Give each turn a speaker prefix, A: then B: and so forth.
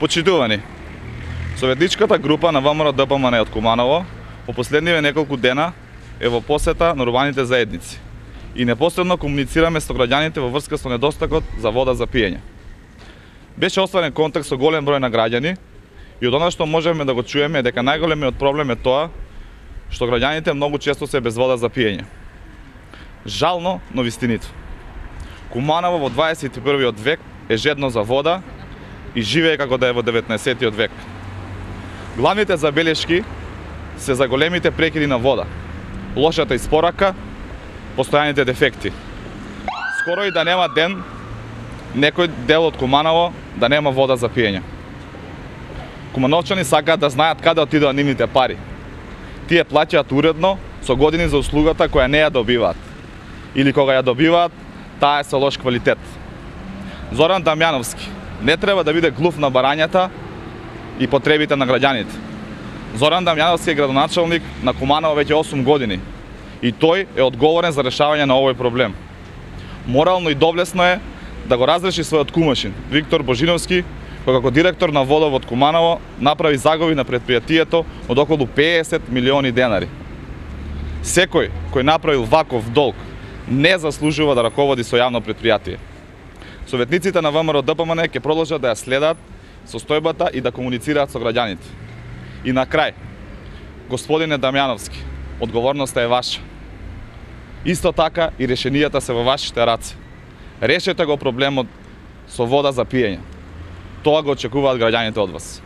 A: Почитувани, советничката група на ВМРО-ДПМН од Куманово по последниве неколку дена е во посета на урбаните заедници и непосредно комуницираме со граѓаните во врска со недостатокот за вода за пиење. Беше остварен контакт со голем број на граѓани и од она што можеме да го чуеме е дека најголемиот проблем е тоа што граѓаните многу често се без вода за пиење. Жално, но вистинито. Куманово во 21. век е жедно за вода и живее како да е во 19. век. Главните забелешки се за големите прекиди на вода, лошата испорака, постојаните дефекти. Скоро и да нема ден некој дел од Куманово да нема вода за пиење. Кумановчани сакаат да знаат каде отидоа нивните пари. Тие плаќаат уредно со години за услугата која не ја добиваат. Или кога ја добиваат, таа е со лош квалитет. Зоран Дамјановски не треба да биде глув на барањата и потребите на граѓаните. Зоран Дамјановски е градоначалник на Куманово веќе 8 години и тој е одговорен за решавање на овој проблем. Морално и доблесно е да го разреши својот кумашин, Виктор Божиновски, кој како директор на водовод Куманово направи загуби на претпријатието од околу 50 милиони денари. Секој кој направил ваков долг не заслужува да раководи со јавно претпријатие. Советниците на ВМРО-ДПМН ќе продолжат да ја следат состојбата и да комуницираат со граѓаните. И на крај, господине Дамјановски, одговорноста е ваша. Исто така и решенијата се во вашите раце. Решете го проблемот со вода за пиење. Тоа го очекуваат граѓаните од вас.